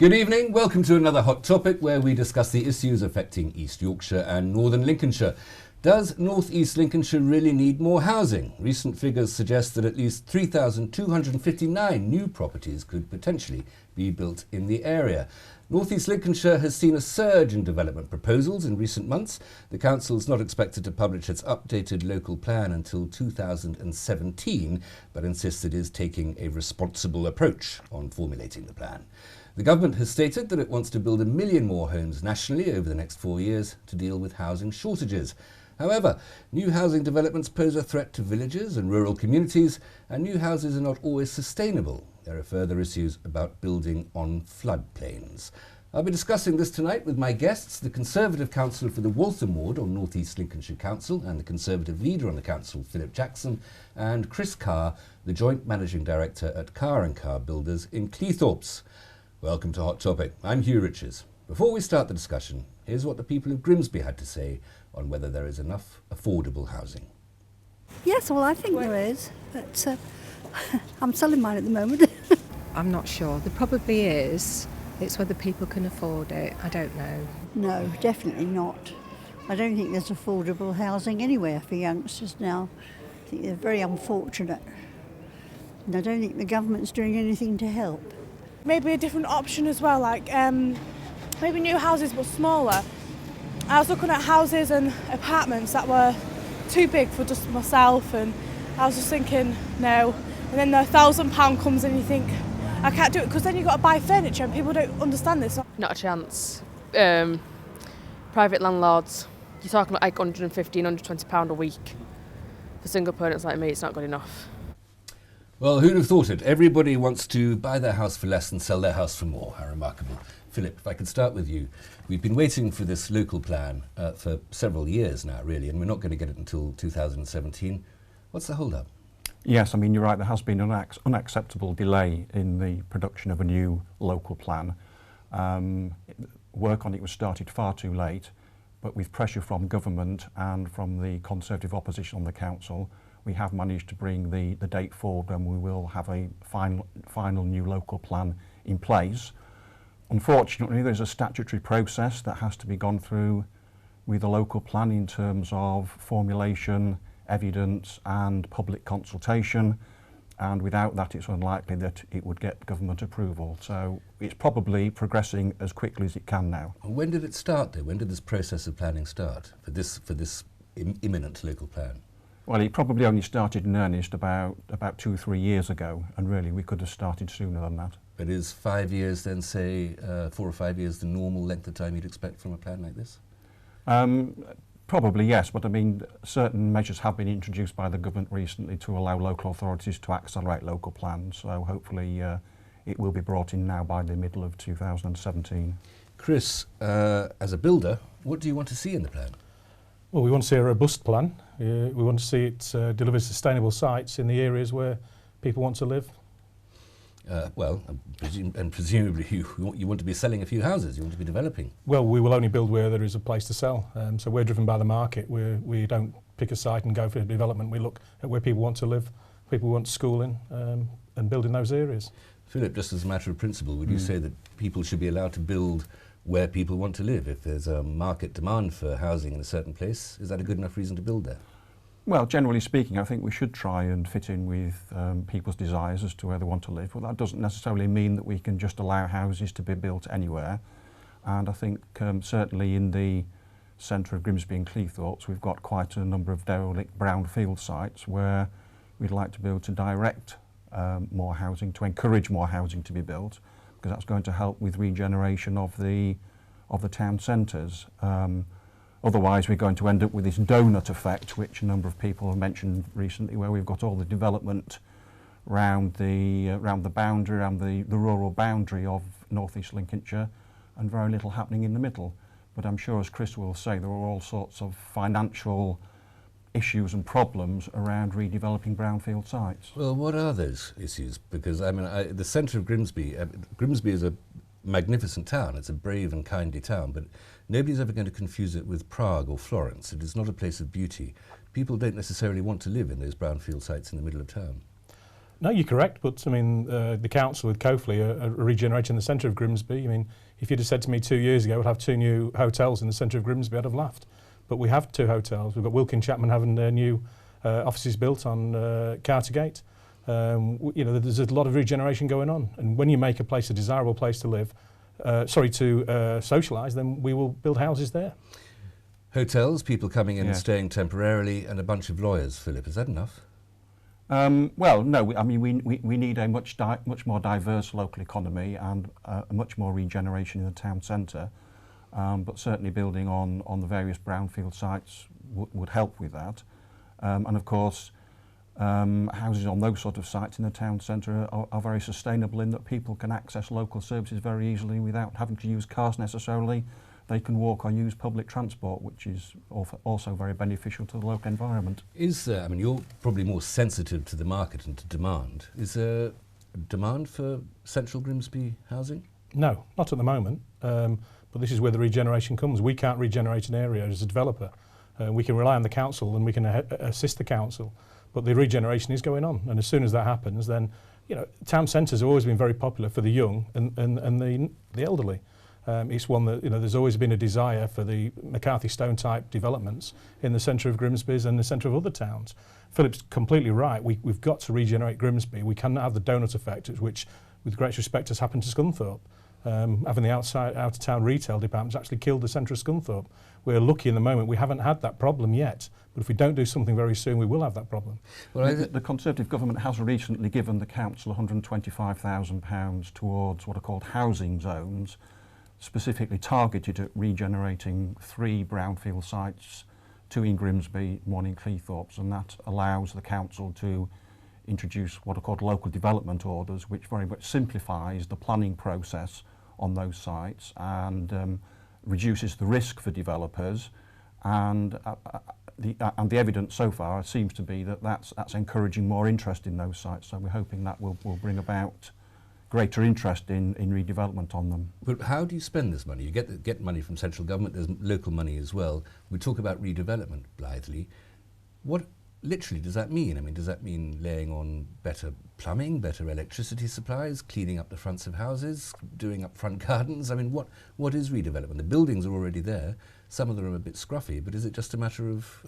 Good evening, welcome to another Hot Topic where we discuss the issues affecting East Yorkshire and Northern Lincolnshire. Does North East Lincolnshire really need more housing? Recent figures suggest that at least 3,259 new properties could potentially be built in the area. North East Lincolnshire has seen a surge in development proposals in recent months. The council is not expected to publish its updated local plan until 2017, but insists it is taking a responsible approach on formulating the plan. The government has stated that it wants to build 1 million more homes nationally over the next 4 years to deal with housing shortages. However, new housing developments pose a threat to villages and rural communities, and new houses are not always sustainable. There are further issues about building on floodplains. I'll be discussing this tonight with my guests, the Conservative Councillor for the Waltham Ward on North East Lincolnshire Council and the Conservative Leader on the Council, Philip Jackson, and Chris Carr, the Joint Managing Director at Carr & Carr Builders in Cleethorpes. Welcome to Hot Topic. I'm Hugh Riches. Before we start the discussion, here's what the people of Grimsby had to say on whether there is enough affordable housing. Yes, well, I think there is, but I'm selling mine at the moment. I'm not sure. There probably is. It's whether people can afford it. I don't know. No, definitely not. I don't think there's affordable housing anywhere for youngsters now. I think they're very unfortunate. And I don't think the government's doing anything to help. Maybe a different option as well, like maybe new houses but smaller. I was looking at houses and apartments that were too big for just myself, and I was just thinking no. And then the £1,000 comes and you think I can't do it, because then you've got to buy furniture and people don't understand this. Not a chance. Private landlords, you're talking like £115, £120 a week. For single parents like me, it's not good enough. Well, who'd have thought it? Everybody wants to buy their house for less and sell their house for more. How remarkable. Philip, if I could start with you. We've been waiting for this local plan for several years now, really, and we're not going to get it until 2017. What's the hold-up? Yes, I mean, you're right, there has been an unacceptable delay in the production of a new local plan. Work on it was started far too late, but with pressure from government and from the Conservative opposition on the council, we have managed to bring the date forward when we will have a final new local plan in place. Unfortunately, there's a statutory process that has to be gone through with the local plan in terms of formulation, evidence and public consultation, and without that it's unlikely that it would get government approval. So it's probably progressing as quickly as it can now. When did it start though? When did this process of planning start for this imminent local plan? Well, it probably only started in earnest about 2 or 3 years ago, and really we could have started sooner than that. But is 5 years then, say, 4 or 5 years the normal length of time you'd expect from a plan like this? Probably yes, but I mean certain measures have been introduced by the government recently to allow local authorities to accelerate local plans, so hopefully it will be brought in now by the middle of 2017. Chris, as a builder, what do you want to see in the plan? Well, we want to see a robust plan. We want to see it deliver sustainable sites in the areas where people want to live. Presumably you want to be selling a few houses, you want to be developing. Well, we will only build where there is a place to sell. So we're driven by the market. We don't pick a site and go for development. We look at where people want to live, people want schooling, and build in those areas. Philip, just as a matter of principle, would you say that people should be allowed to build where people want to live? If there's a market demand for housing in a certain place, is that a good enough reason to build there? Well, generally speaking, I think we should try and fit in with people's desires as to where they want to live. Well, that doesn't necessarily mean that we can just allow houses to be built anywhere. And I think certainly in the centre of Grimsby and Cleethorpes, we've got quite a number of derelict brownfield sites where we'd like to be able to direct more housing, to encourage more housing to be built, because that's going to help with regeneration of the town centres. Otherwise, we're going to end up with this donut effect, which a number of people have mentioned recently, where we've got all the development around the boundary, around the rural boundary of North East Lincolnshire, and very little happening in the middle. But I'm sure, as Chris will say, there are all sorts of financial issues and problems around redeveloping brownfield sites. Well, what are those issues? Because I mean, the centre of Grimsby, Grimsby is a magnificent town. It's a brave and kindly town, but nobody's ever going to confuse it with Prague or Florence. It is not a place of beauty. People don't necessarily want to live in those brownfield sites in the middle of town. No, you're correct, but I mean, the council with Coafley are regenerating the centre of Grimsby. I mean, if you'd have said to me 2 years ago we'd have 2 new hotels in the centre of Grimsby, I'd have laughed. But we have 2 hotels. We've got Wilkin Chapman having their new offices built on Cartergate. You know, there's a lot of regeneration going on, and when you make a place a desirable place to live, socialise, then we will build houses there. Hotels, people coming in and staying temporarily, and a bunch of lawyers. Philip, is that enough? Well, no. I mean, we need a much more diverse local economy and a much more regeneration in the town centre. But certainly building on the various brownfield sites would help with that. And of course, houses on those sort of sites in the town centre are very sustainable in that people can access local services very easily without having to use cars necessarily. They can walk or use public transport, which is also very beneficial to the local environment. I mean, you're probably more sensitive to the market and to demand. Is there demand for central Grimsby housing? No, not at the moment. But this is where the regeneration comes. We can't regenerate an area as a developer. We can rely on the council and we can assist the council. But the regeneration is going on. And as soon as that happens, then, you know, town centres have always been very popular for the young and the elderly. It's one that, you know, there's always been a desire for the McCarthy Stone type developments in the centre of Grimsby and the centre of other towns. Philip's completely right. We've got to regenerate Grimsby. We cannot have the donut effect, which, with great respect, has happened to Scunthorpe. Having the out-of-town retail departments actually killed the centre of Scunthorpe. We're lucky in the moment we haven't had that problem yet, but if we don't do something very soon, we will have that problem. Well, the Conservative government has recently given the council £125,000 towards what are called housing zones, specifically targeted at regenerating 3 brownfield sites, 2 in Grimsby, 1 in Cleethorpes, and that allows the council to introduce what are called local development orders, which very much simplifies the planning process on those sites and reduces the risk for developers. And the evidence so far seems to be that that's encouraging more interest in those sites. So we're hoping that will bring about greater interest in redevelopment on them. But how do you spend this money? You get money from central government, there's local money as well. We talk about redevelopment blithely. What literally does that mean? I mean, does that mean laying on better plumbing, better electricity supplies, cleaning up the fronts of houses, doing up front gardens? I mean, what is redevelopment? The buildings are already there. Some of them are a bit scruffy, but is it just a matter of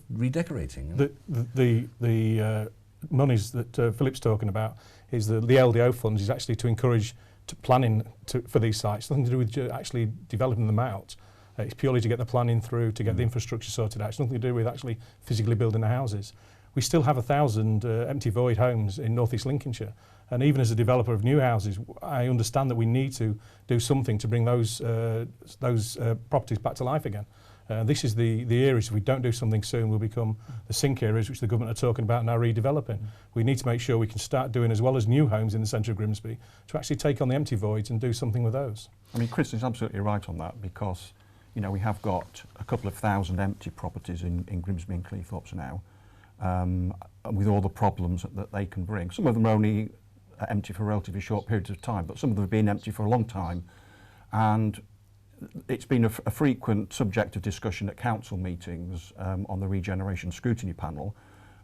redecorating? The monies that Philip's talking about is the LDO funds is actually to encourage planning for these sites. Nothing to do with actually developing them out. It's purely to get the planning through, to get the infrastructure sorted out. It's nothing to do with actually physically building the houses. We still have 1,000 empty void homes in North East Lincolnshire. And even as a developer of new houses, I understand that we need to do something to bring those properties back to life again. This is the areas, if we don't do something soon, will become the sink areas which the government are talking about now redeveloping. We need to make sure we can start doing, as well as new homes in the centre of Grimsby, to actually take on the empty voids and do something with those. I mean, Chris is absolutely right on that, because you know, we have got a couple of thousand empty properties in Grimsby and Cleethorpes now, with all the problems that they can bring. Some of them are only empty for relatively short periods of time, but some of them have been empty for a long time. And it's been a frequent subject of discussion at council meetings on the regeneration scrutiny panel,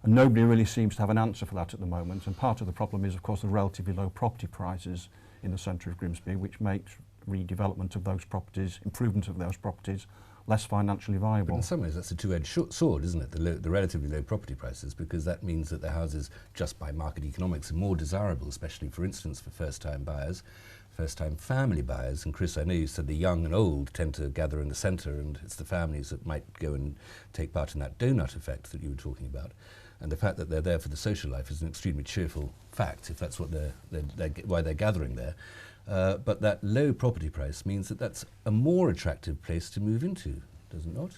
and nobody really seems to have an answer for that at the moment. And part of the problem is, of course, the relatively low property prices in the centre of Grimsby, which makes redevelopment of those properties, improvement of those properties, less financially viable. But in some ways that's a two-edged sword, isn't it? The relatively low property prices, because that means that the houses, just by market economics, are more desirable, especially, for instance, for first-time buyers, first-time family buyers. And Chris, I know you said the young and old tend to gather in the centre, and it's the families that might go and take part in that donut effect that you were talking about. And the fact that they're there for the social life is an extremely cheerful fact, if that's what why they're gathering there. But that low property price means that that's a more attractive place to move into, does it not?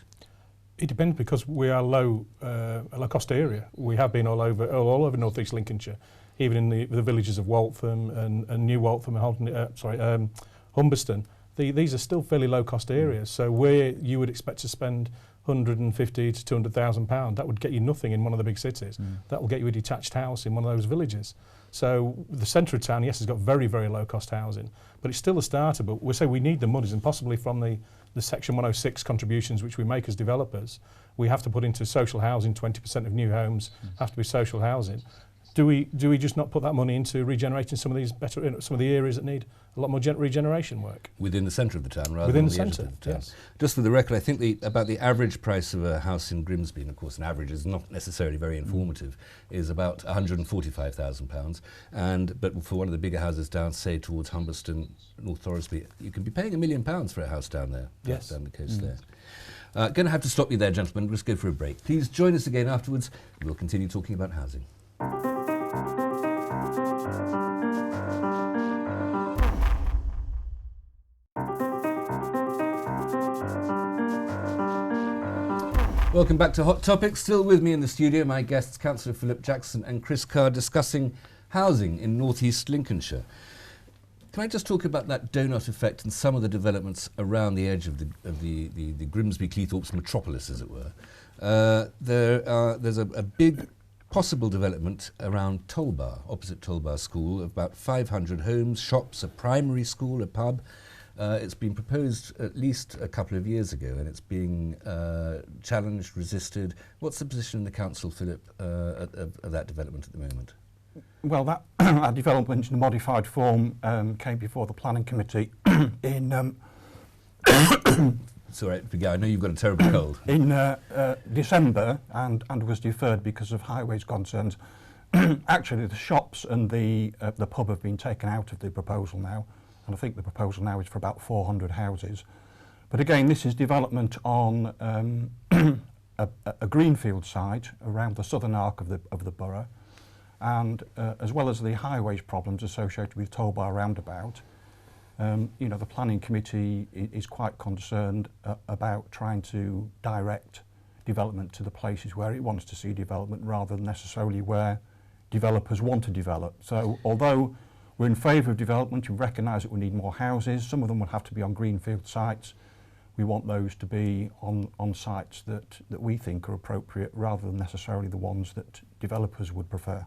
It depends, because we are a low-cost area. We have been all over North East Lincolnshire, even in the villages of Waltham and New Waltham and Humberston. These are still fairly low-cost areas. So where you would expect to spend £150,000 to £200,000, that would get you nothing in one of the big cities. That will get you a detached house in one of those villages. So the centre of town, yes, has got very, very low-cost housing, but it's still a starter. But we say we need the monies, and possibly from the Section 106 contributions which we make as developers, we have to put into social housing. 20% of new homes have to be social housing. Do we just not put that money into regenerating some of these some of the areas that need a lot more regeneration work? Within the centre of the town, rather Within than the edges centre, of the town. yes. Just for the record, I think about the average price of a house in Grimsby, and of course an average is not necessarily very informative, is about £145,000. But for one of the bigger houses down, say towards Humberston, North Thoresby, you can be paying £1 million for a house down there. Yes. Down the coast there. Going to have to stop you there, gentlemen. Let's go for a break. Please join us again afterwards. We'll continue talking about housing. Welcome back to Hot Topics. Still with me in the studio, my guests, Councillor Philip Jackson and Chris Carr, discussing housing in North East Lincolnshire. Can I just talk about that donut effect and some of the developments around the edge of the Grimsby Cleethorpes metropolis, as it were? There's a big possible development around Tolbar, opposite Tolbar School, of about 500 homes, shops, a primary school, a pub. It's been proposed at least a couple of years ago, and it's being challenged, resisted. What's the position in the council, Philip, of that development at the moment? Well, that development in a modified form came before the planning committee in It's all right, I know you've got a terrible cold. in December, and was deferred because of highways concerns. Actually, the shops and the pub have been taken out of the proposal now, and I think the proposal now is for about 400 houses. But again, this is development on a greenfield site around the southern arc of the borough, and as well as the highways problems associated with Tolbar roundabout. You know, the planning committee is quite concerned about trying to direct development to the places where it wants to see development rather than necessarily where developers want to develop. So although we're in favour of development, we recognise that we need more houses. Some of them will have to be on greenfield sites. We want those to be on sites that we think are appropriate rather than necessarily the ones that developers would prefer.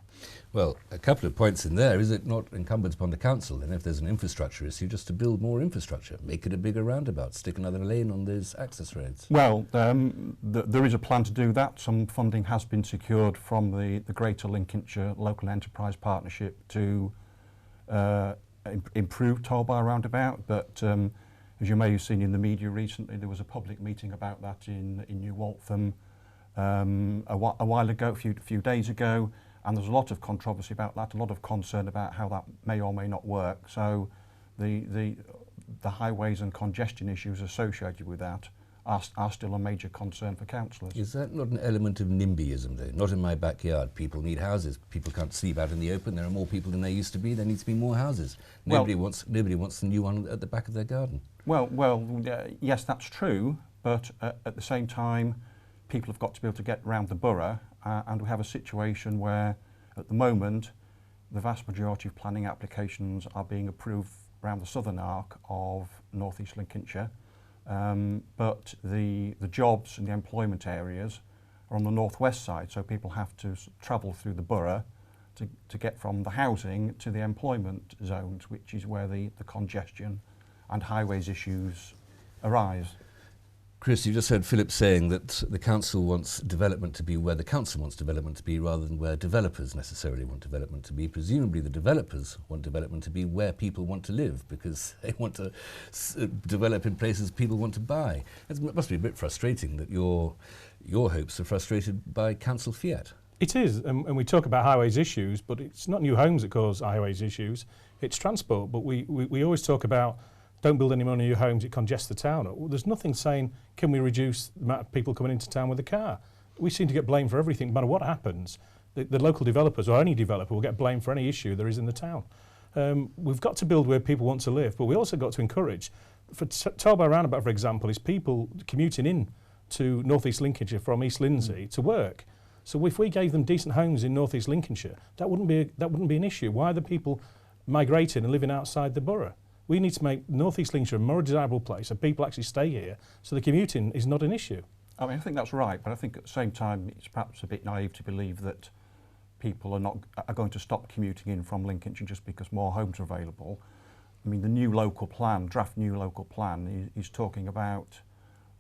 Well, a couple of points in there. Is it not incumbent upon the council, then, if there's an infrastructure issue, just to build more infrastructure, make it a bigger roundabout, stick another lane on those access roads? Well, there is a plan to do that. Some funding has been secured from the Greater Lincolnshire Local Enterprise Partnership to improve Tolbar roundabout, but as you may have seen in the media recently, there was a public meeting about that in New Waltham a while ago, a few days ago, and there's a lot of controversy about that, a lot of concern about how that may or may not work. So the highways and congestion issues associated with that are still a major concern for councillors. Is that not an element of NIMBYism, though? Not in my backyard. People need houses. People can't sleep out in the open. There are more people than there used to be. There needs to be more houses. Nobody wants the new one at the back of their garden. Well, yes, that's true, but at the same time, people have got to be able to get around the borough, and we have a situation where, at the moment, the vast majority of planning applications are being approved around the southern arc of North East Lincolnshire, but the jobs and the employment areas are on the northwest side, so people have to travel through the borough to get from the housing to the employment zones, which is where the congestion and highways issues arise. Chris, you just heard Philip saying that the council wants development to be where the council wants development to be rather than where developers necessarily want development to be. Presumably the developers want development to be where people want to live because they want to develop in places people want to buy. It must be a bit frustrating that your hopes are frustrated by council fiat. It is, and we talk about highways issues, but it's not new homes that cause highways issues, it's transport. But we always talk about don't build any more new homes, it congests the town. Well, there's nothing saying, can we reduce the amount of people coming into town with a car? We seem to get blamed for everything, no matter what happens. The local developers, or any developer, will get blamed for any issue there is in the town. We've got to build where people want to live, but we also got to encourage. For Tolbar Roundabout, for example, is people commuting in to North East Lincolnshire from East Lindsey to work. So if we gave them decent homes in North East Lincolnshire, that wouldn't be an issue. Why are the people migrating and living outside the borough? We need to make North East Lincolnshire a more desirable place so people actually stay here, so the commuting is not an issue. I mean, I think that's right, but I think at the same time it's perhaps a bit naive to believe that people are going to stop commuting in from Lincolnshire just because more homes are available. I mean, the new local plan, draft new local plan, is talking about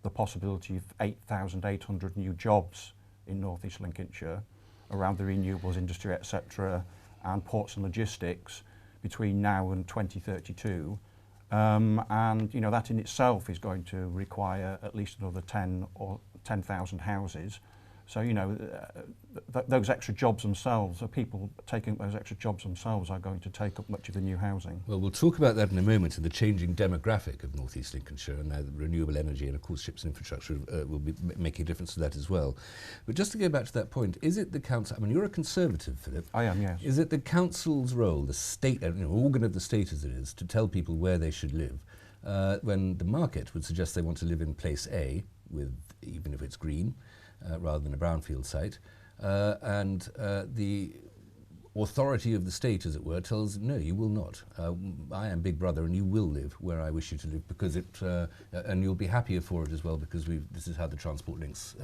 the possibility of 8,800 new jobs in North East Lincolnshire. around the renewables industry, etc., and ports and logistics between now and 2032. And you know, that in itself is going to require at least another 10,000 houses. So you know, those extra jobs themselves, or people taking those extra jobs themselves, are going to take up much of the new housing. Well, we'll talk about that in a moment, and the changing demographic of North East Lincolnshire, and renewable energy and of course ships and infrastructure will be making a difference to that as well. But just to go back to that point, is it the council, I mean, you're a Conservative, Philip. I am, yes. Is it the council's role, the state, organ of the state as it is, to tell people where they should live, when the market would suggest they want to live in place A, with even if it's green, rather than a brownfield site, and the authority of the state, as it were, tells no, you will not. I am Big Brother, and you will live where I wish you to live, because it, and you'll be happier for it as well, because this is how the transport links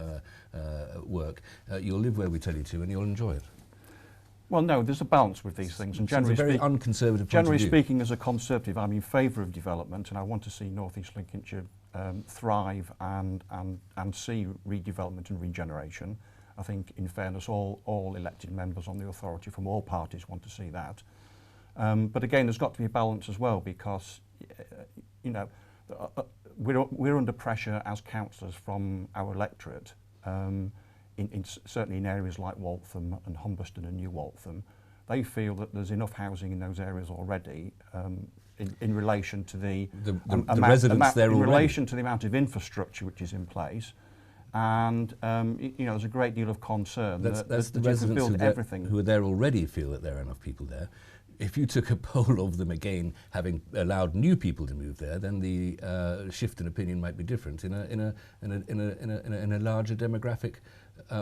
work. You'll live where we tell you to, and you'll enjoy it. Well, no, there's a balance with these things, and generally very unconservative. Generally speaking, as a Conservative, I'm in favour of development, and I want to see North East Lincolnshire thrive and see redevelopment and regeneration. I think, in fairness, all elected members on the authority from all parties want to see that. But again, there's got to be a balance as well, because you know, we're under pressure as councillors from our electorate. Certainly in areas like Waltham and Humberston and New Waltham, they feel that there's enough housing in those areas already in relation to the residents there already. In relation to the amount of infrastructure which is in place, and you know, there's a great deal of concern that's that the you can residents build who are there already feel that there are enough people there. If you took a poll of them again, having allowed new people to move there, then the shift in opinion might be different in a larger demographic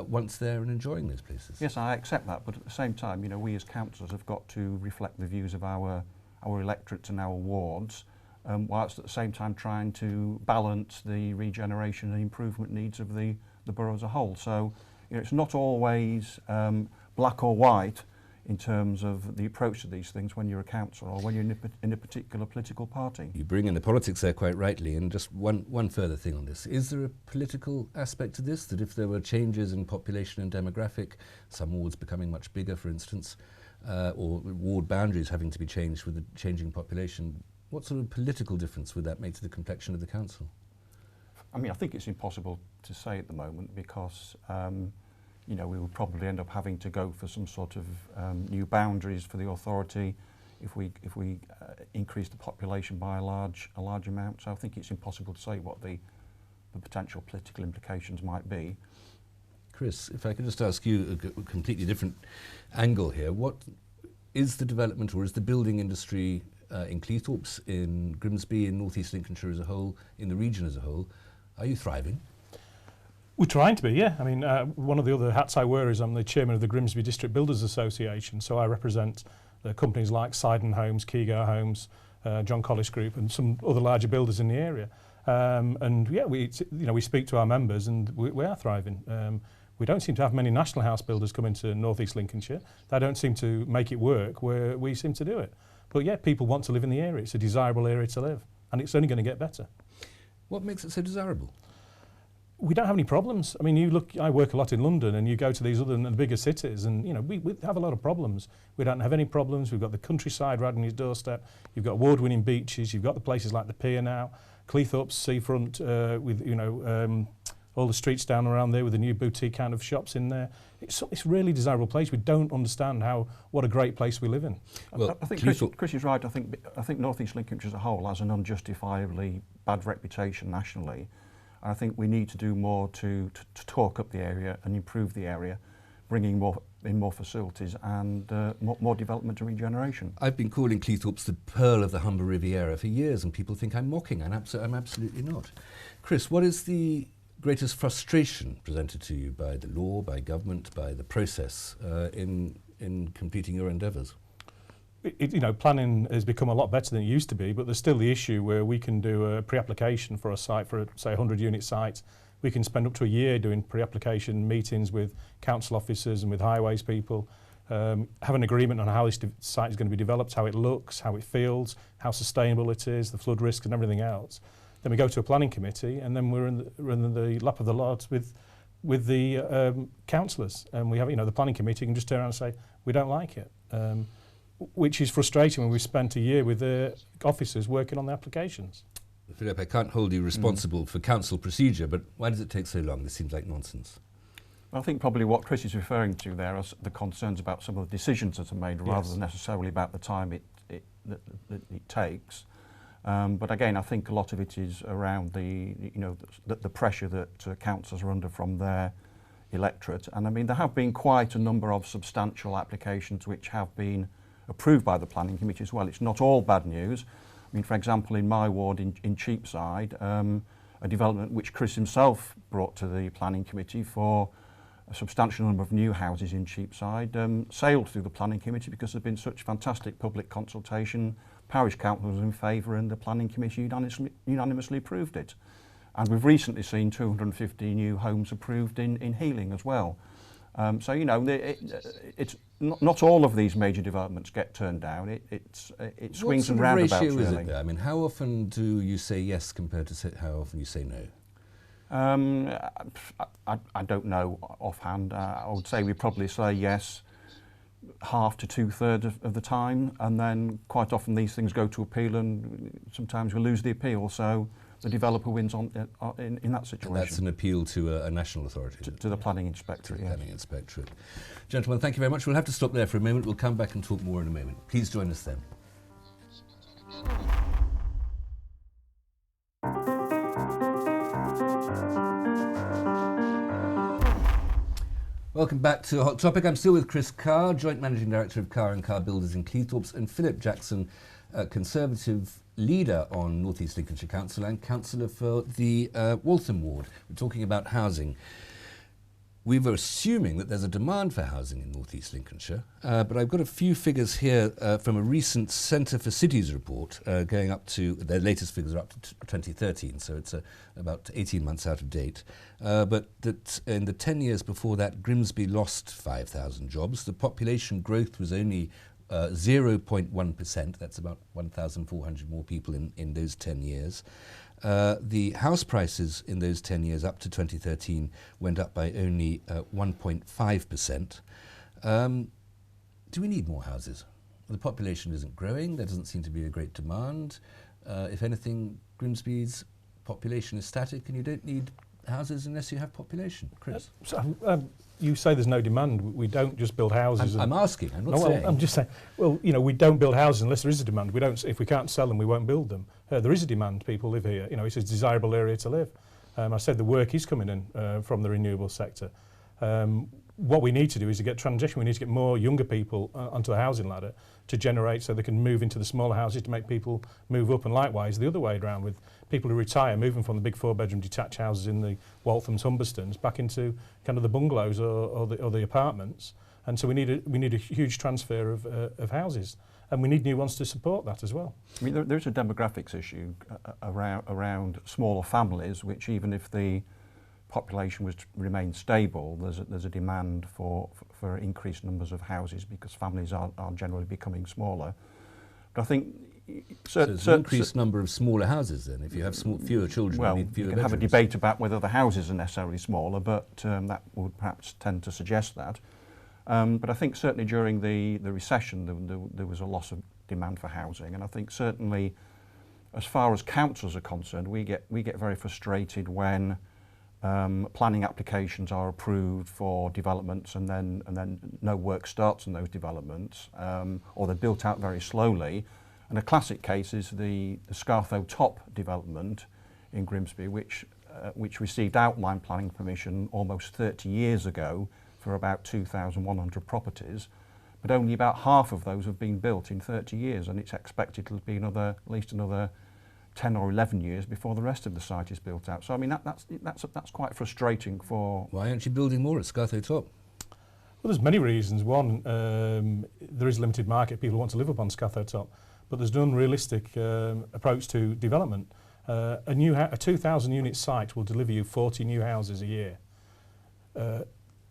once there and enjoying those places. Yes, I accept that, but at the same time, you know, we as councillors have got to reflect the views of our electorates and our wards, whilst at the same time trying to balance the regeneration and improvement needs of the borough as a whole. So, you know, it's not always black or white in terms of the approach to these things when you're a councillor or when you're in a particular political party. You bring in the politics there quite rightly, and just one further thing on this. Is there a political aspect to this, that if there were changes in population and demographic, some wards becoming much bigger, for instance, or ward boundaries having to be changed with the changing population, what sort of political difference would that make to the complexion of the council? I mean, I think it's impossible to say at the moment, because you know, we will probably end up having to go for some sort of new boundaries for the authority if we increase the population by a large amount. So I think it's impossible to say what the potential political implications might be. Chris, if I could just ask you a completely different angle here. What is the development, or is the building industry in Cleethorpes, in Grimsby, in North East Lincolnshire as a whole, in the region as a whole, are you thriving? We're trying to be, yeah. I mean, one of the other hats I wear is I'm the chairman of the Grimsby District Builders Association, so I represent companies like Sidon Homes, Kegar Homes, John Collis Group, and some other larger builders in the area. And yeah, we speak to our members, and we are thriving. We don't seem to have many national house builders come into North East Lincolnshire. They don't seem to make it work where we seem to do it. But yeah, people want to live in the area. It's a desirable area to live, and it's only going to get better. What makes it so desirable? We don't have any problems. I mean, I work a lot in London, and you go to these other bigger cities, and you know, we have a lot of problems. We don't have any problems. We've got the countryside right on his doorstep. You've got award-winning beaches. You've got the places like the pier now, Cleethorpes seafront, with all the streets down around there with the new boutique kind of shops in there. It's a really desirable place. We don't understand what a great place we live in. Well, I think Chris is right. I think North East Lincolnshire as a whole has an unjustifiably bad reputation nationally. I think we need to do more to talk up the area and improve the area, bringing more facilities and more development and regeneration. I've been calling Cleethorpes the pearl of the Humber Riviera for years, and people think I'm mocking, and I'm absolutely not. Chris, what is the greatest frustration presented to you by the law, by government, by the process in completing your endeavours? Planning has become a lot better than it used to be, but there's still the issue where we can do a pre-application for a site, for say 100-unit site. We can spend up to a year doing pre-application meetings with council officers and with highways people, have an agreement on how this site is going to be developed, how it looks, how it feels, how sustainable it is, the flood risk and everything else. Then we go to a planning committee, and then we're in the lap of the lords with with the councillors, and we have, the planning committee can just turn around and say we don't like it, which is frustrating when we've spent a year with the officers working on the applications. Philip, I can't hold you responsible for council procedure, but why does it take so long? This seems like nonsense. I think probably what Chris is referring to there are the concerns about some of the decisions that are made, rather Yes. than necessarily about the time that it takes. But again, I think a lot of it is around the pressure that councils are under from their electorate. And I mean, there have been quite a number of substantial applications which have been approved by the planning committee as well. It's not all bad news. I mean, for example, in my ward in Cheapside, a development which Chris himself brought to the planning committee for a substantial number of new houses in Cheapside sailed through the planning committee because there'd been such fantastic public consultation. Parish council was in favour and the planning committee unanimously approved it. And we've recently seen 250 new homes approved in Healing as well. So, it's not all of these major developments get turned down. It swings and roundabouts, What sort of ratio is really. it there? I mean, how often do you say yes compared to how often you say no? I don't know offhand. I would say we probably say yes half to 2/3 of the time, and then quite often these things go to appeal and sometimes we lose the appeal, so the developer wins in that situation. And that's an appeal to a national authority? To the planning inspectorate, yes. Planning inspectorate. Gentlemen, thank you very much. We'll have to stop there for a moment. We'll come back and talk more in a moment. Please join us then. Welcome back to Hot Topic. I'm still with Chris Carr, Joint Managing Director of Carr & Carr Builders in Cleethorpes, and Philip Jackson, Conservative leader on North East Lincolnshire Council and councillor for the Waltham ward. We're talking about housing. We were assuming that there's a demand for housing in North East Lincolnshire, but I've got a few figures here from a recent Centre for Cities report going up to, their latest figures are up to 2013, so it's about 18 months out of date. But that in the 10 years before that, Grimsby lost 5,000 jobs. The population growth was only 0.1%, that's about 1,400 more people in those 10 years. The house prices in those 10 years up to 2013 went up by only 1.5%. Do we need more houses? The population isn't growing, there doesn't seem to be a great demand. If anything, Grimsby's population is static and you don't need houses unless you have population. Chris? You say there's no demand. We don't just build houses. I'm asking, I'm not saying. I'm just saying, well, we don't build houses unless there is a demand. We don't. If we can't sell them, we won't build them. There is a demand. People live here. It's a desirable area to live. I said the work is coming in from the renewable sector. What we need to do is to get transition. We need to get more younger people onto the housing ladder to generate so they can move into the smaller houses to make people move up. And likewise, the other way around with people who retire, moving from the big 4-bedroom detached houses in the Walthams, Humberstones back into kind of the bungalows or the apartments. And so we need a huge transfer of houses. And we need new ones to support that as well. I mean, there's a demographics issue around smaller families, which even if the population was to remain stable, there's a demand for increased numbers of houses because families are generally becoming smaller. But I think so there's an increased number of smaller houses then. If you have fewer children, well, you need fewer you can have a bedrooms. debate about whether the houses are necessarily smaller, but that would perhaps tend to suggest that. But I think certainly during the recession there was a loss of demand for housing, and I think certainly as far as councils are concerned, we get very frustrated when planning applications are approved for developments and then no work starts on those developments, or they're built out very slowly. And a classic case is the Scartho Top development in Grimsby, which received outline planning permission almost 30 years ago for about 2,100 properties, but only about half of those have been built in 30 years, and it's expected to be at least another 10 or 11 years before the rest of the site is built out. So I mean that's quite frustrating for. Why aren't you building more at Scartho Top? Well, there's many reasons. One, there is limited market. People want to live up on Scartho Top, but there's an unrealistic approach to development. A 2,000 unit site will deliver you 40 new houses a year.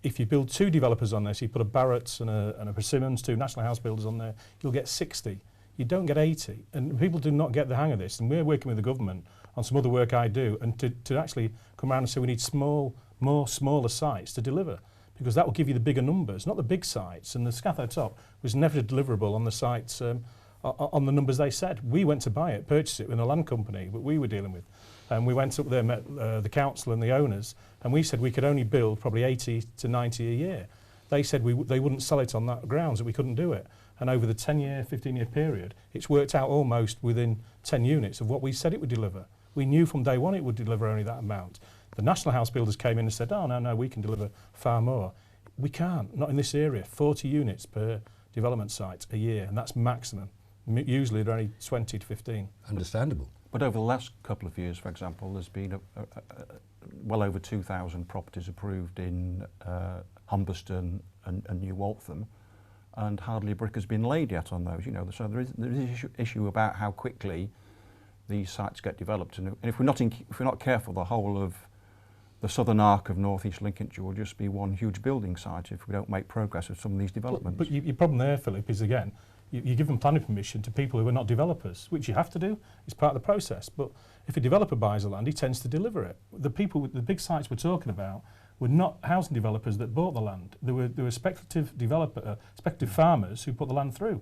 If you build 2 developers on there, so you put a Barratt's and a Persimmons, 2 national house builders on there, you'll get 60. You don't get 80. And people do not get the hang of this. And we're working with the government on some other work I do, and to actually come around and say we need small more smaller sites to deliver, because that will give you the bigger numbers, not the big sites. And the Scatho Top was never deliverable on the sites, on the numbers they said. We went to buy it, purchase it with a land company that we were dealing with. And we went up there, met the council and the owners, and we said we could only build probably 80 to 90 a year. They said they wouldn't sell it on that grounds, that we couldn't do it. And over the 10-year, 15-year period, it's worked out almost within 10 units of what we said it would deliver. We knew from day one it would deliver only that amount. The national house builders came in and said, oh, no, we can deliver far more. We can't, not in this area. 40 units per development site a year, and that's maximum. Usually they're only 20 to 15. Understandable. But over the last couple of years, for example, there's been well over 2,000 properties approved in Humberston and New Waltham, and hardly a brick has been laid yet on those. You know, so there is an issue about how quickly these sites get developed, and if we're not careful, the whole of the southern arc of North East Lincolnshire will just be one huge building site if we don't make progress with some of these developments. But your problem there, Philip, is again, you give them planning permission to people who are not developers, which you have to do. It's part of the process. But if a developer buys the land, he tends to deliver it. The people with the big sites we're talking about were not housing developers that bought the land. There were speculative farmers who put the land through.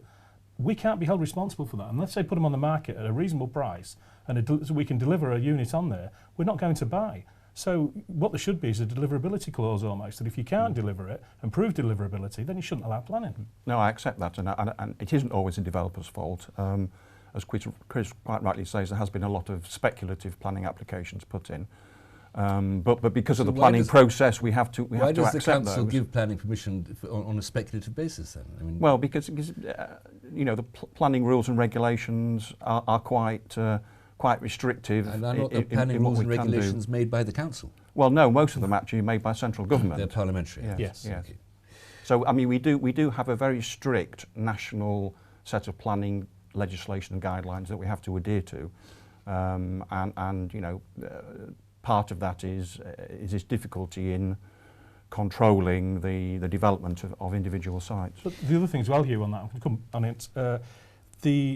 We can't be held responsible for that. Unless they put them on the market at a reasonable price and so we can deliver a unit on there, we're not going to buy. So what there should be is a deliverability clause almost, that if you can't deliver it and prove deliverability, then you shouldn't allow planning. No, I accept that, and it isn't always a developer's fault. As Chris quite rightly says, there has been a lot of speculative planning applications put in. But because of the planning process, we have to accept those. Why does the council give planning permission on a speculative basis then? I mean, well, because you know, the planning rules and regulations are quite restrictive. And are not the planning rules and regulations made by the council? Well, no, most of them actually are made by central government. They're parliamentary. Yes. Okay. So, I mean, we do have a very strict national set of planning legislation and guidelines that we have to adhere to, and you know, part of that is this difficulty in controlling the development of individual sites. But the other thing as well, Hugh, on that, I can come on it.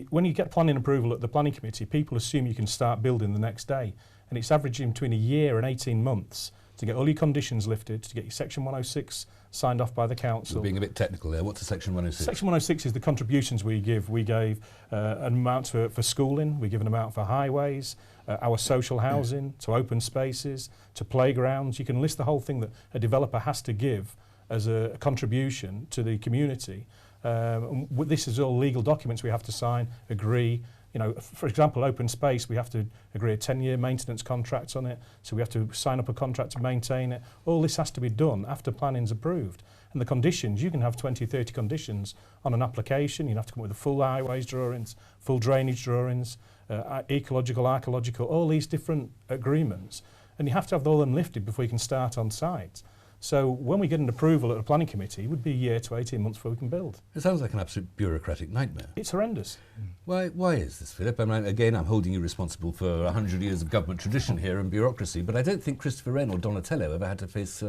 When you get planning approval at the planning committee, people assume you can start building the next day, and it's averaging between a year and 18 months to get all your conditions lifted, to get your Section 106 signed off by the council. You're being a bit technical there. What's a Section 106? Section 106 is the contributions we give. We gave an amount for schooling, we give an amount for highways, our social housing, to open spaces, to playgrounds. You can list the whole thing that a developer has to give as a contribution to the community. This is all legal documents we have to sign, agree. You know, for example, open space, we have to agree a 10-year maintenance contract on it, so we have to sign up a contract to maintain it. All this has to be done after planning's approved. And the conditions, you can have 20, 30 conditions on an application. You have to come up with the full highways drawings, full drainage drawings, ecological, archaeological, all these different agreements. And you have to have all them lifted before you can start on site. So when we get an approval at a planning committee, it would be a year to 18 months before we can build. It sounds like an absolute bureaucratic nightmare. It's horrendous. Why is this, Philip? I mean, again, I'm holding you responsible for 100 years of government tradition here and bureaucracy, but I don't think Christopher Wren or Donatello ever had to face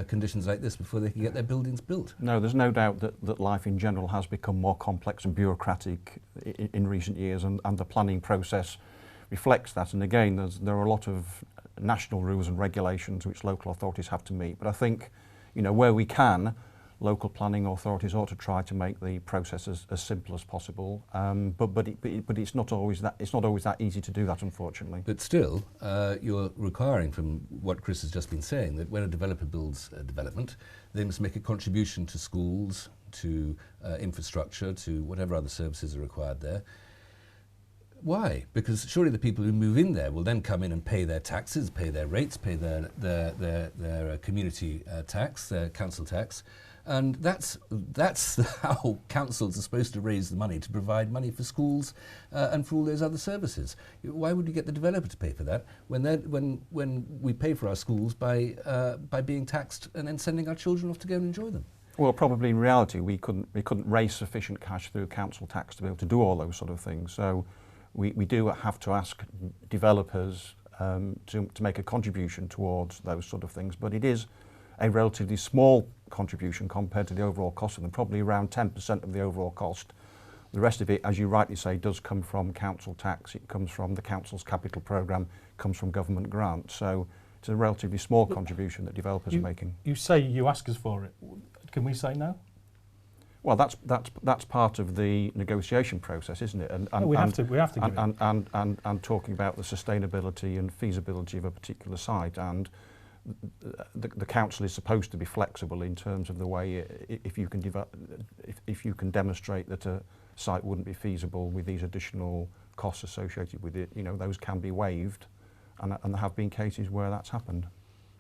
conditions like this before they could get their buildings built. No, there's no doubt that life in general has become more complex and bureaucratic in recent years, and the planning process reflects that. And again, there are a lot of national rules and regulations which local authorities have to meet. But I think, you know, where we can, local planning authorities ought to try to make the process as simple as possible. But it's not always that easy to do that, unfortunately. But still, you're requiring, from what Chris has just been saying, that when a developer builds a development, they must make a contribution to schools, to infrastructure, to whatever other services are required there. Why? Because surely the people who move in there will then come in and pay their taxes, pay their rates, pay their community tax, their council tax, and that's how councils are supposed to raise the money to provide money for schools and for all those other services. Why would you get the developer to pay for that when we pay for our schools by being taxed and then sending our children off to go and enjoy them? Well, probably in reality we couldn't raise sufficient cash through council tax to be able to do all those sort of things. So we do have to ask developers to make a contribution towards those sort of things, but it is a relatively small contribution compared to the overall cost of them, probably around 10% of the overall cost. The rest of it, as you rightly say, does come from council tax, it comes from the council's capital programme, comes from government grants. So, it's a relatively small contribution that developers are making. You say you ask us for it. Can we say no? Well, that's part of the negotiation process, isn't it? And We have to give it. And talking about the sustainability and feasibility of a particular site, and the council is supposed to be flexible in terms of the way if you can demonstrate that a site wouldn't be feasible with these additional costs associated with it, you know, those can be waived, and there have been cases where that's happened.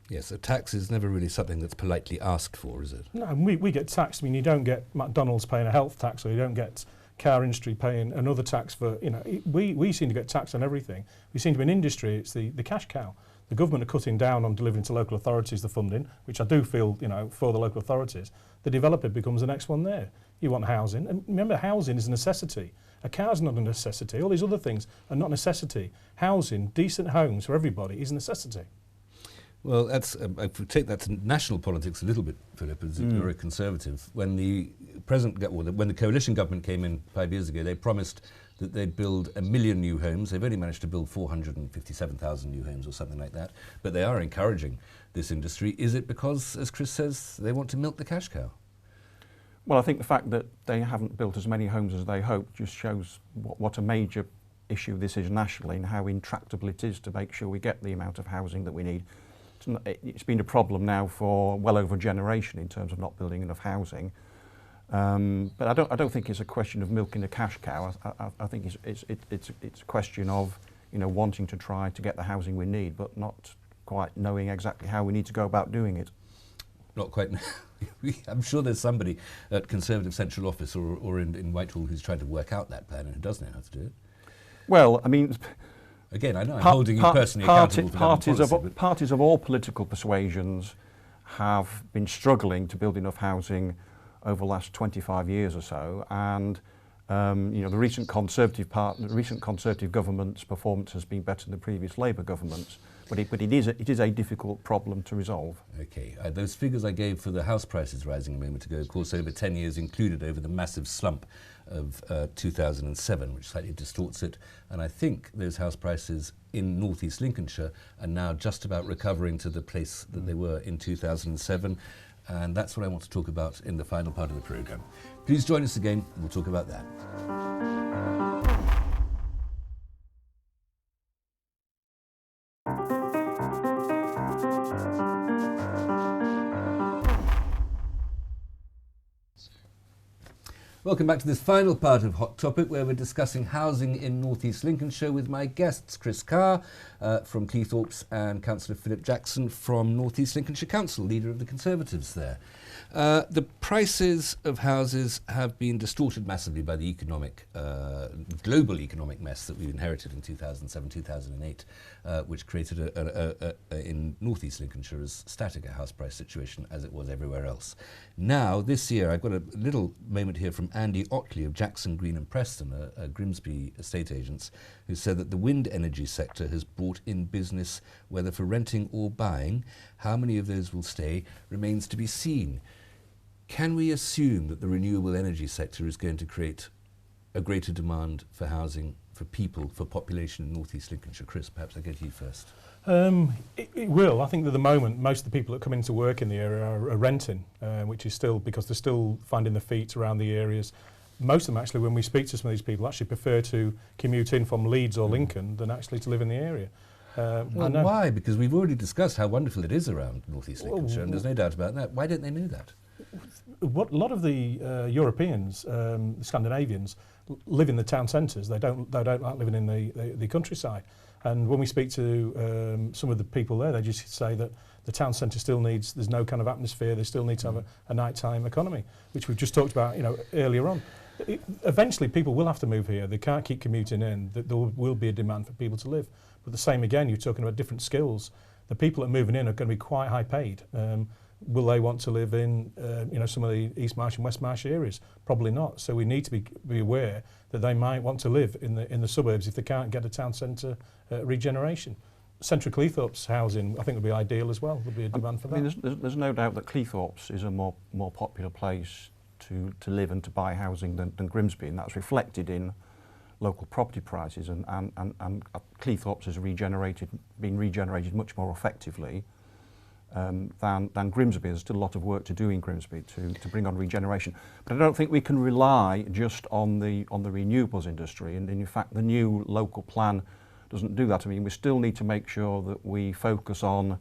Yes, a tax is never really something that's politely asked for, is it? No, and we get taxed. I mean, you don't get McDonald's paying a health tax, or you don't get car industry paying another tax for, you know, we seem to get taxed on everything. We seem to be an industry, it's the cash cow. The government are cutting down on delivering to local authorities the funding, which I do feel, you know, for the local authorities. The developer becomes the next one there. You want housing, and remember, housing is a necessity. A car's not a necessity. All these other things are not necessity. Housing, decent homes for everybody is a necessity. Well, that's if we take that to national politics a little bit, Philip, as you're a Conservative. When the when the coalition government came in 5 years ago, they promised that they'd build 1 million new homes. They've only managed to build 457,000 new homes or something like that. But they are encouraging this industry. Is it because, as Chris says, they want to milk the cash cow? Well, I think the fact that they haven't built as many homes as they hoped just shows what a major issue this is nationally, and how intractable it is to make sure we get the amount of housing that we need. It's been a problem now for well over a generation in terms of not building enough housing. But I don't think it's a question of milking the cash cow. I think it's a question of, you know, wanting to try to get the housing we need, but not quite knowing exactly how we need to go about doing it. Not quite. I'm sure there's somebody at Conservative Central Office or in Whitehall who's trying to work out that plan and who does know how to do it. Well, I mean, again, I know I'm holding you personally accountable for parties of all political persuasions have been struggling to build enough housing over the last 25 years or so, and you know, the recent Conservative government's performance has been better than the previous Labour government's, but it is a difficult problem to resolve. Okay, those figures I gave for the house prices rising a moment ago, of course, over 10 years included over the massive slump of 2007, which slightly distorts it. And I think those house prices in North East Lincolnshire are now just about recovering to the place that they were in 2007. And that's what I want to talk about in the final part of the programme. Please join us again, and we'll talk about that. Welcome back to this final part of Hot Topic, where we're discussing housing in North East Lincolnshire with my guests, Chris Carr from Cleethorpes and Councillor Philip Jackson from North East Lincolnshire Council, leader of the Conservatives there. The prices of houses have been distorted massively by the economic, global economic mess that we inherited in 2007, 2008, which created in North East Lincolnshire as static a house price situation as it was everywhere else. Now, this year, I've got a little moment here from Andy Otley of Jackson, Green and Preston, a Grimsby estate agents, who said that the wind energy sector has brought in business, whether for renting or buying. How many of those will stay remains to be seen. Can we assume that the renewable energy sector is going to create a greater demand for housing, for people, for population in North East Lincolnshire? Chris, perhaps I'll go to you first. It will. I think that at the moment, most of the people that come into work in the area are renting, which is still because they're still finding their feet around the areas. Most of them, actually, when we speak to some of these people, actually prefer to commute in from Leeds or Lincoln than actually to live in the area. Well, why? Because we've already discussed how wonderful it is around North East Lincolnshire, and there's no doubt about that. Why don't they know that? A lot of the Europeans, the Scandinavians, live in the town centres. They don't like living in the countryside. And when we speak to some of the people there, they just say that the town centre still needs, there's no kind of atmosphere, they still need to have a nighttime economy, which we've just talked about, you know, earlier on. Eventually people will have to move here. They can't keep commuting in. There will be a demand for people to live. But the same again, you're talking about different skills. The people that are moving in are going to be quite high paid. Will they want to live in you know, some of the East Marsh and West Marsh areas? Probably not. So we need to be aware that they might want to live in the suburbs if they can't get a town centre regeneration. Central Cleethorpes housing, I think, would be ideal as well. There'll be a demand for that. I mean, there's no doubt that Cleethorpes is a more popular place to live and to buy housing than Grimsby, and that's reflected in local property prices, and Cleethorpes has been regenerated much more effectively than Grimsby. There's still a lot of work to do in Grimsby to bring on regeneration. But I don't think we can rely just on the renewables industry, and in fact the new local plan doesn't do that. I mean, we still need to make sure that we focus on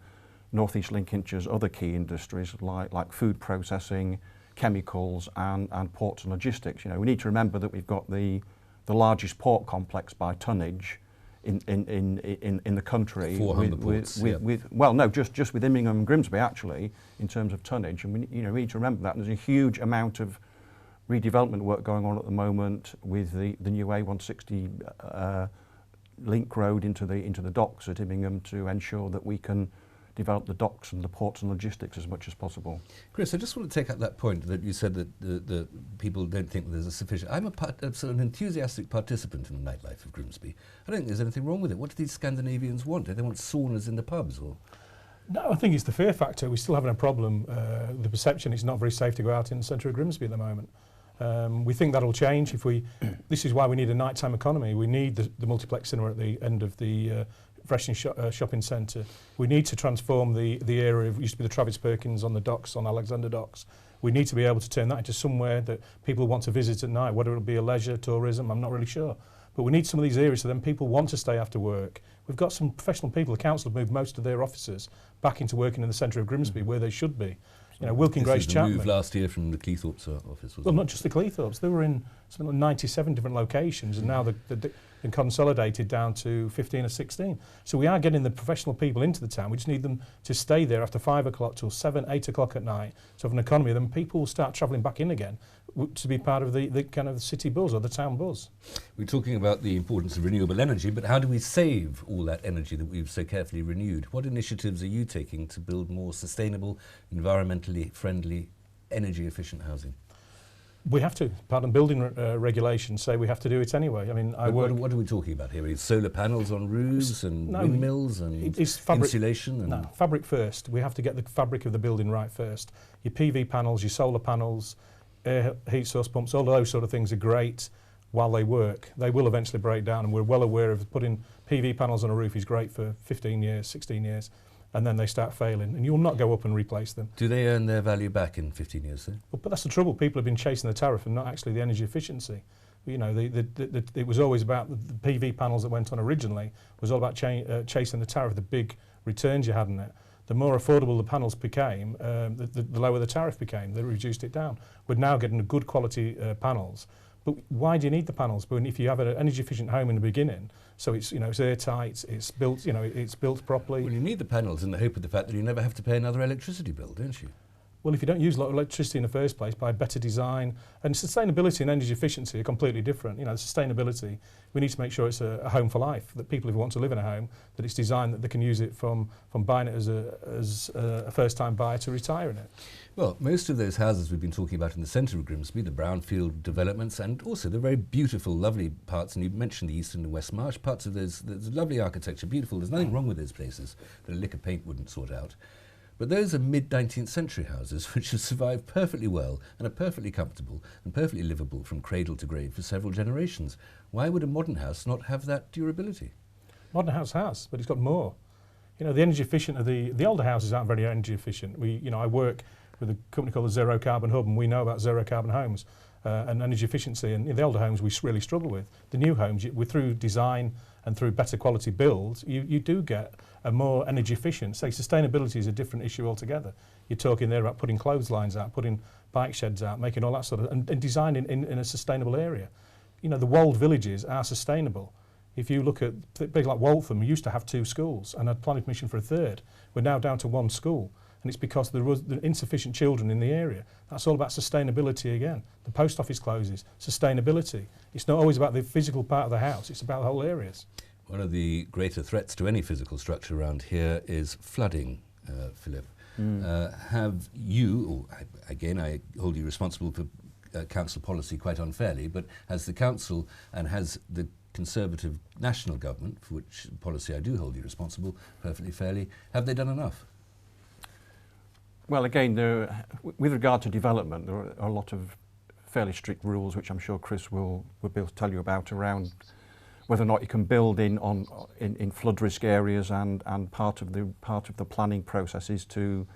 North East Lincolnshire's other key industries like food processing, chemicals and ports and logistics. You know, we need to remember that we've got the largest port complex by tonnage in the country. 400 ports. Well, no, just with Immingham and Grimsby actually, in terms of tonnage, and we need to remember that. And there's a huge amount of redevelopment work going on at the moment with the new A160 link road into the docks at Immingham to ensure that we can develop the docks and the ports and logistics as much as possible. Chris, I just want to take up that point that you said that the people don't think there's a sufficient... I'm an enthusiastic participant in the nightlife of Grimsby. I don't think there's anything wrong with it. What do these Scandinavians want? Do they want saunas in the pubs? Or? No, I think it's the fear factor. We're still having a problem. The perception it's not very safe to go out in the centre of Grimsby at the moment. We think that'll change if we... This is why we need a nighttime economy. We need the multiplex cinema at the end of the Freshney shopping centre. We need to transform the area of used to be the Travis Perkins on the docks, on Alexander Docks. We need to be able to turn that into somewhere that people want to visit at night, whether it'll be a leisure, tourism, I'm not really sure. But we need some of these areas so then people want to stay after work. We've got some professional people. The council have moved most of their officers back into working in the centre of Grimsby, where they should be. You know, Wilkin Grace Chapman. Move last year from the Cleethorpes office, wasn't Well, it? not just the Cleethorpes. They were in something like 97 different locations, and now they're consolidated down to 15 or 16. So we are getting the professional people into the town. We just need them to stay there after 5 o'clock till 7, 8 o'clock at night. So have an economy. Then people will start travelling back in again to be part of the kind of the city buzz or the town buzz. We're talking about the importance of renewable energy, but how do we save all that energy that we've so carefully renewed? What initiatives are you taking to build more sustainable, environmentally friendly, energy-efficient housing? We have to. Part of building regulations say we have to do it anyway. I mean, What are we talking about here? Is solar panels on roofs and windmills and insulation? No, fabric first. We have to get the fabric of the building right first. Your PV panels, your solar panels, air heat source pumps, all of those sort of things are great while they work. They will eventually break down, and we're well aware of putting PV panels on a roof is great for 15 years, 16 years. And then they start failing, and you'll not go up and replace them. Do they earn their value back in 15 years, though? Well, but that's the trouble. People have been chasing the tariff and not actually the energy efficiency. You know, it was always about the PV panels that went on originally. Was all about chasing the tariff, the big returns you had in it. The more affordable the panels became, the lower the tariff became. They reduced it down. We're now getting good quality panels. But why do you need the panels? But if you have an energy efficient home in the beginning, so it's, you know, it's airtight, it's built, you know, it's built properly. Well, you need the panels in the hope of the fact that you never have to pay another electricity bill, don't you? Well, if you don't use a lot of electricity in the first place, by better design, and sustainability and energy efficiency are completely different. You know, sustainability, we need to make sure it's a home for life, that people, if they want to live in a home, that it's designed that they can use it from buying it as a first-time buyer to retire in it. Well, most of those houses we've been talking about in the centre of Grimsby, the brownfield developments, and also the very beautiful, lovely parts, and you mentioned the Eastern and West Marsh, parts of those, there's lovely architecture, beautiful, there's nothing wrong with those places that a lick of paint wouldn't sort out. But those are mid-19th century houses which have survived perfectly well and are perfectly comfortable and perfectly livable from cradle to grave for several generations. Why would a modern house not have that durability? Modern house has, but it's got more. You know, the energy efficient of the older houses aren't very energy efficient. I work with a company called the Zero Carbon Hub, and we know about zero carbon homes and energy efficiency. And in the older homes, we really struggle with. The new homes, through design and through better quality builds, you do get a more energy efficient. Say, sustainability is a different issue altogether. You're talking there about putting clotheslines out, putting bike sheds out, making all that sort of, and designing in a sustainable area. You know, the walled villages are sustainable. If you look at big like Waltham, we used to have 2 schools and had planning permission for a 3rd. We're now down to 1 school. And it's because there was insufficient children in the area. That's all about sustainability again. The post office closes, sustainability. It's not always about the physical part of the house, it's about the whole areas. One of the greater threats to any physical structure around here is flooding, Philip. Have you, or again I hold you responsible for council policy quite unfairly, but has the council and has the Conservative national government, for which policy I do hold you responsible perfectly fairly, have they done enough? Well, again, with regard to development, there are a lot of fairly strict rules, which I'm sure Chris will be able to tell you about, around whether or not you can build in flood risk areas, and part of the planning process is to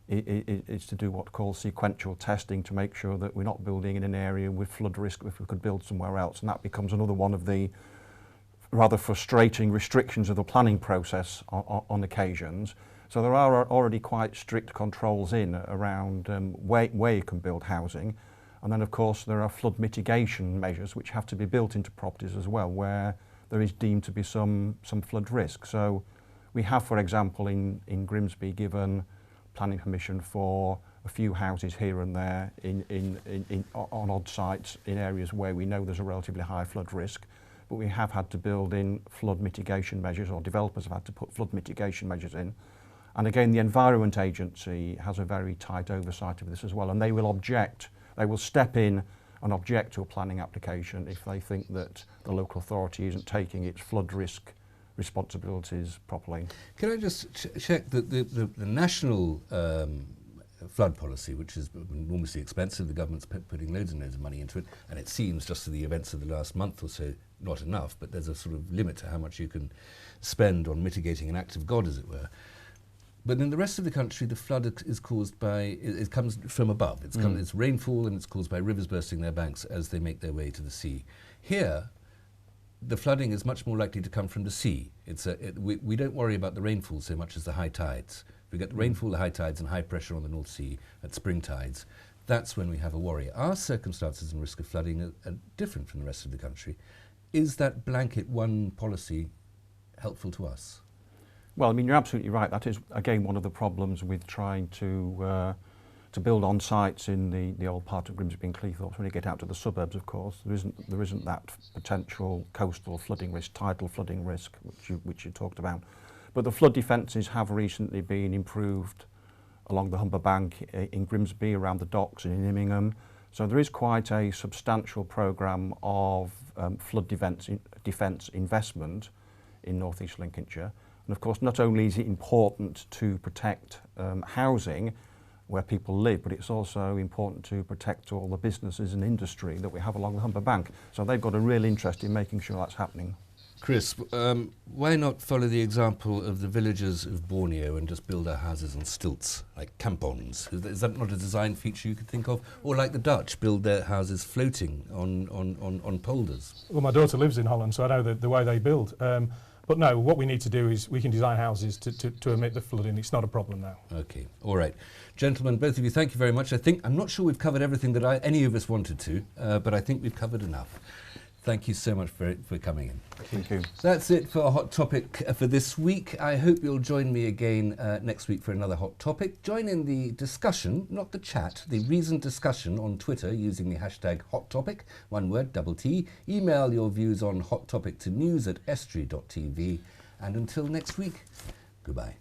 do what's called sequential testing to make sure that we're not building in an area with flood risk if we could build somewhere else, and that becomes another one of the rather frustrating restrictions of the planning process on occasions. So there are already quite strict controls around where you can build housing, and then of course there are flood mitigation measures which have to be built into properties as well, where there is deemed to be some flood risk. So we have, for example, in Grimsby given planning permission for a few houses here and there on odd sites in areas where we know there's a relatively high flood risk, but we have had to build in flood mitigation measures, or developers have had to put flood mitigation measures in. And again, the Environment Agency has a very tight oversight of this as well, and they will step in and object to a planning application if they think that the local authority isn't taking its flood risk responsibilities properly. Can I just check that the national flood policy, which is enormously expensive, the government's putting loads and loads of money into it, and it seems just to the events of the last month or so not enough, but there's a sort of limit to how much you can spend on mitigating an act of God, as it were. But in the rest of the country, the flood is caused by, it comes from above. It's rainfall, and it's caused by rivers bursting their banks as they make their way to the sea. Here, the flooding is much more likely to come from the sea. We don't worry about the rainfall so much as the high tides. If we get the rainfall, the high tides, and high pressure on the North Sea at spring tides, that's when we have a worry. Our circumstances and risk of flooding are different from the rest of the country. Is that blanket one policy helpful to us? Well, I mean, you're absolutely right. That is, again, one of the problems with trying to build on sites in the old part of Grimsby and Cleethorpes. When you get out to the suburbs, of course, there isn't that potential coastal flooding risk, tidal flooding risk, which you talked about. But the flood defences have recently been improved along the Humber Bank in Grimsby, around the docks and in Immingham. So there is quite a substantial programme of flood defence investment in North East Lincolnshire. And of course, not only is it important to protect housing where people live, but it's also important to protect all the businesses and industry that we have along the Humber Bank. So they've got a real interest in making sure that's happening. Chris, why not follow the example of the villagers of Borneo and just build our houses on stilts, like kampons? Is that not a design feature you could think of? Or like the Dutch, build their houses floating on polders? Well, my daughter lives in Holland, so I know the way they build. But no, what we need to do is we can design houses to emit the flooding. It's not a problem now. Okay, all right. Gentlemen, both of you, thank you very much. I'm not sure we've covered everything that any of us wanted to, but I think we've covered enough. Thank you so much for coming in. Thank you. That's it for a Hot Topic for this week. I hope you'll join me again next week for another Hot Topic. Join in the discussion, not the chat, the reasoned discussion on Twitter using the hashtag Hot Topic, one word, double T. Email your views on Hot Topic to news@estuary.tv. And until next week, goodbye.